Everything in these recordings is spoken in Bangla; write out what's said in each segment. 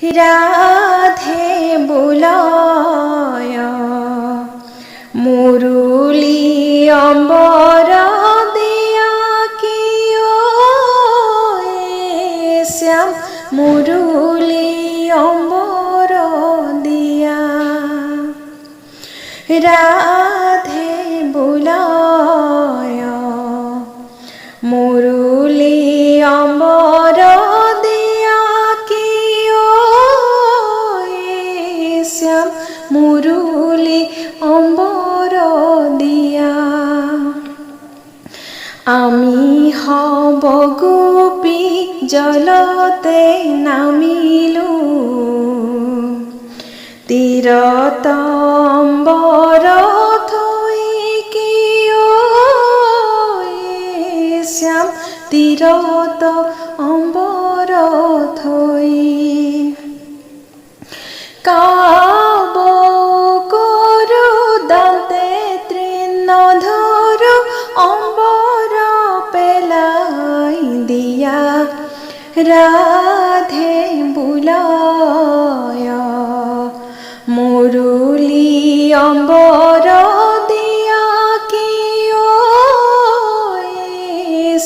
রাধে বুলয় মুরুলি অম্বর দিয়া কিয় শ্যাম মুরুলি অম্বর দিয়া রাধে বুলয় মুরুলি অম্বর দিয়া কিয় শ্যাম মুরুলি অম্বর দিয়া আমি হব গোপী জলতে নামিলু তীরত অম্বর থই কিয় শ্যাম তীরত অম্বর থই কাব করু দান্তে তৃণধর অম্বর পেলাই দিয়া রাধে বুলয় মুরুলি অম্বর দিয়া কিয়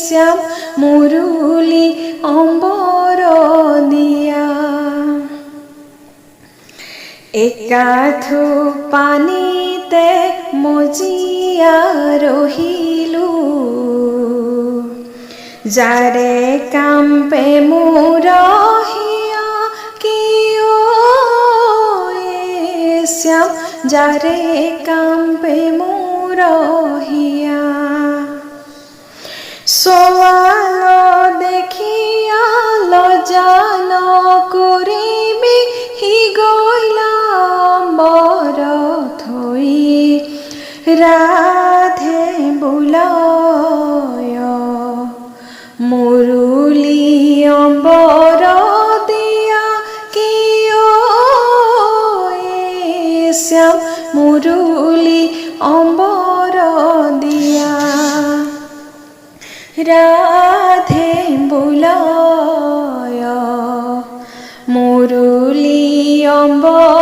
শ্যাম মুরুলি অম্বর দিয়া একাথু পানিতে মজিয়া রহিলু যারে কাম্পে মুরহিয়া কিয় শ্যাম যারে কাম্পে মুরহিয়া সোয়াল দেখিয়া লজান করিবি হি গইলা অম্বর থই রাধে বুলয় মুরুলি অম্বর দিয়া কিয় শ্যাম মুরুলি অম্বর দিয়া রাধে বুলয় মুরুলি অম্বর